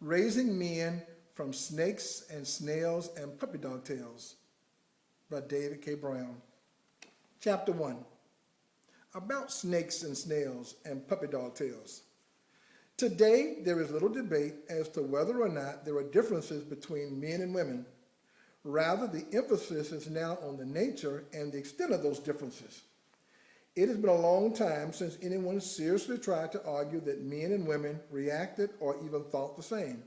Raising Men from Snakes and Snails and Puppy Dog Tales by David K. Brown. Chapter 1. About snakes and snails and puppy dog tales. Today, there is little debate as to whether or not there are differences between men and women. Rather, the emphasis is now on the nature and the extent of those differences. It has been a long time since anyone seriously tried to argue that men and women reacted or even thought the same.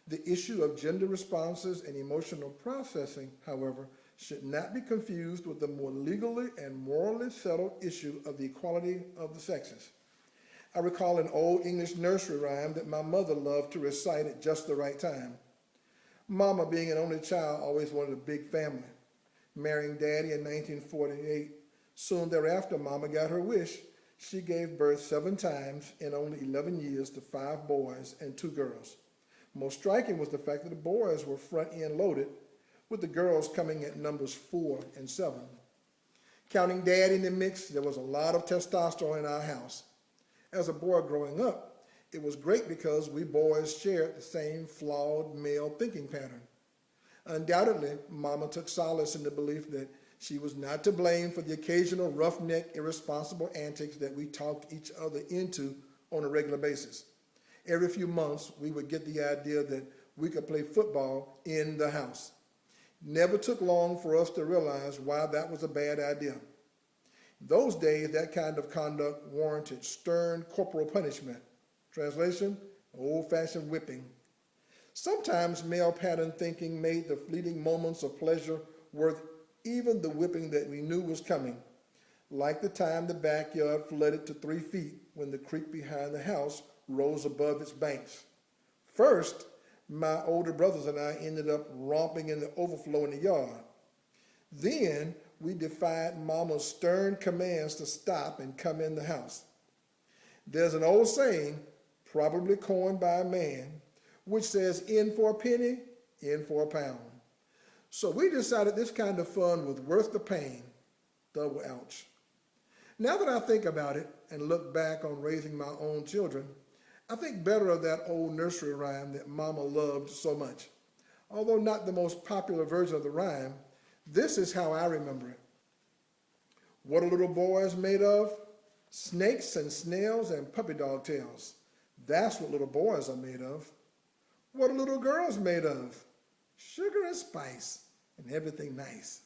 The issue of gender responses and emotional processing, however, should not be confused with the more legally and morally settled issue of the equality of the sexes. I recall an old English nursery rhyme that my mother loved to recite at just the right time. Mama, being an only child, always wanted a big family. Marrying Daddy in 1948, soon thereafter, Mama got her wish. She gave birth 7 times in only 11 years to 5 boys and 2 girls. Most striking was the fact that the boys were front-end loaded, with the girls coming at numbers 4 and 7. Counting Daddy in the mix, there was a lot of testosterone in our house. As a boy growing up, it was great because we boys shared the same flawed male thinking pattern. Undoubtedly, Mama took solace in the belief that she was not to blame for the occasional roughneck, irresponsible antics that we talked each other into on a regular basis. Every few months, we would get the idea that we could play football in the house. Never took long for us to realize why that was a bad idea. In those days, that kind of conduct warranted stern corporal punishment. Translation, old-fashioned whipping. Sometimes male pattern thinking made the fleeting moments of pleasure worth even the whipping that we knew was coming, like the time the backyard flooded to 3 feet when the creek behind the house rose above its banks. First, my older brothers and I ended up romping in the overflow in the yard. Then we defied Mama's stern commands to stop and come in the house. There's an old saying, probably coined by a man, which says, in for a penny, in for a pound. So we decided this kind of fun was worth the pain. Double ouch. Now that I think about it and look back on raising my own children, I think better of that old nursery rhyme that Mama loved so much. Although not the most popular version of the rhyme, this is how I remember it. What are little boys made of? Snakes and snails and puppy dog tails. That's what little boys are made of. What are little girls made of? Sugar and spice and everything nice.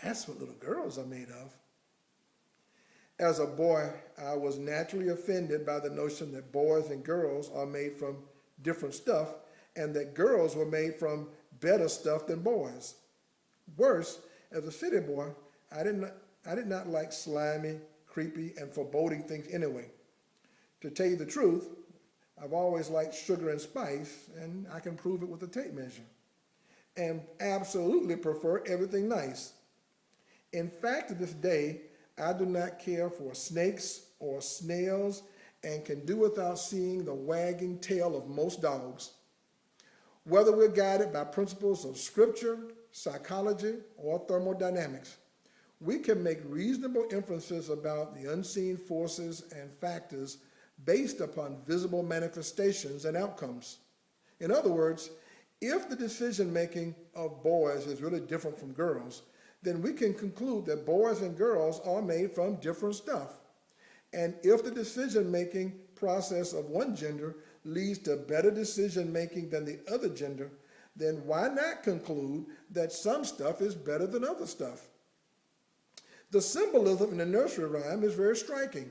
That's what little girls are made of. As a boy, I was naturally offended by the notion that boys and girls are made from different stuff and that girls were made from better stuff than boys. Worse, as a city boy, I did not like slimy, creepy, and foreboding things anyway. To tell you the truth, I've always liked sugar and spice, and I can prove it with a tape measure, and absolutely prefer everything nice. In fact, to this day, I do not care for snakes or snails and can do without seeing the wagging tail of most dogs. Whether we're guided by principles of scripture, psychology, or thermodynamics, we can make reasonable inferences about the unseen forces and factors based upon visible manifestations and outcomes. In other words, if the decision-making of boys is really different from girls, then we can conclude that boys and girls are made from different stuff. And if the decision-making process of one gender leads to better decision-making than the other gender, then why not conclude that some stuff is better than other stuff? The symbolism in the nursery rhyme is very striking.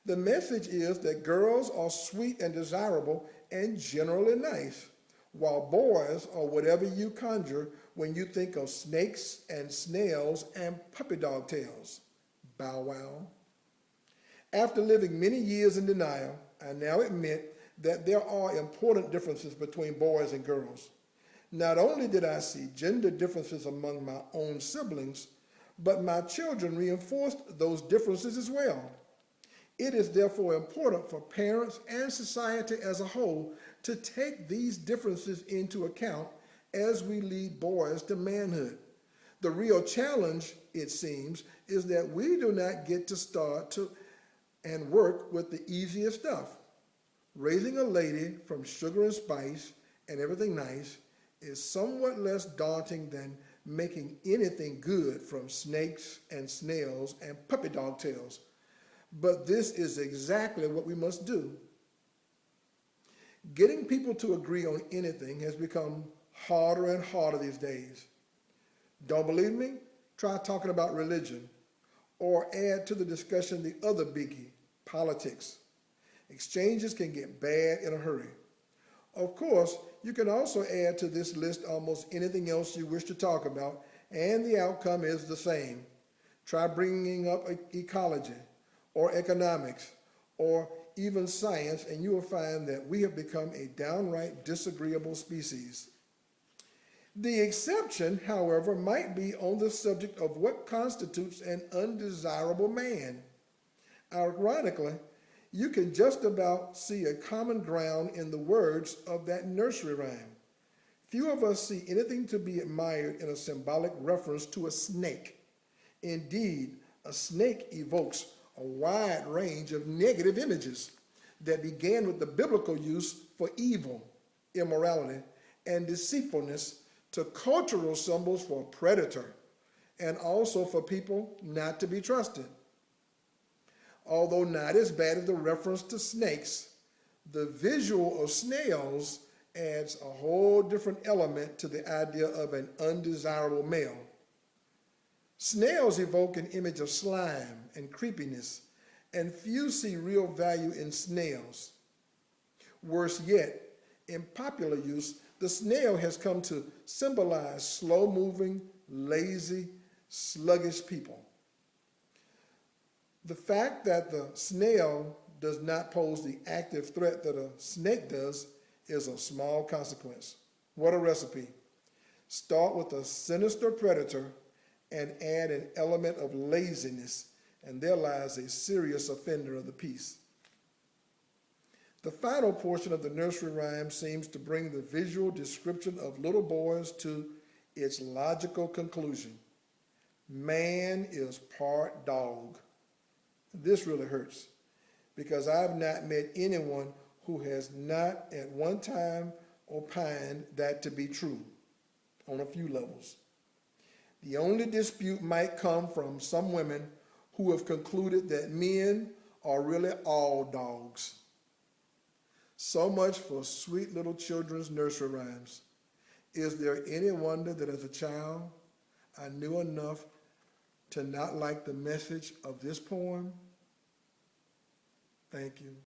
The message is that girls are sweet and desirable and generally nice, while boys are whatever you conjure when you think of snakes and snails and puppy dog tails. Bow wow. After living many years in denial, I now admit that there are important differences between boys and girls. Not only did I see gender differences among my own siblings, but my children reinforced those differences as well. It is therefore important for parents and society as a whole to take these differences into account as we lead boys to manhood. The real challenge, it seems, is that we do not get to start and work with the easiest stuff. Raising a lady from sugar and spice and everything nice is somewhat less daunting than making anything good from snakes and snails and puppy dog tails. But this is exactly what we must do. Getting people to agree on anything has become harder and harder these days. Don't believe me? Try talking about religion, or add to the discussion the other biggie, politics. Exchanges can get bad in a hurry. Of course, you can also add to this list almost anything else you wish to talk about, and the outcome is the same. Try bringing up ecology, or economics, or even science, and you will find that we have become a downright disagreeable species. The exception, however, might be on the subject of what constitutes an undesirable man. Ironically, you can just about see a common ground in the words of that nursery rhyme. Few of us see anything to be admired in a symbolic reference to a snake. Indeed, a snake evokes a wide range of negative images that began with the biblical use for evil, immorality, and deceitfulness to cultural symbols for predator, and also for people not to be trusted. Although not as bad as the reference to snakes, the visual of snails adds a whole different element to the idea of an undesirable male. Snails evoke an image of slime and creepiness, and few see real value in snails. Worse yet, in popular use, the snail has come to symbolize slow-moving, lazy, sluggish people. The fact that the snail does not pose the active threat that a snake does is of small consequence. What a recipe. Start with a sinister predator and add an element of laziness, and there lies a serious offender of the peace. The final portion of the nursery rhyme seems to bring the visual description of little boys to its logical conclusion. Man is part dog. This really hurts, because I've not met anyone who has not at one time opined that to be true on a few levels. The only dispute might come from some women who have concluded that men are really all dogs. So much for sweet little children's nursery rhymes. Is there any wonder that as a child, I knew enough to not like the message of this poem? Thank you.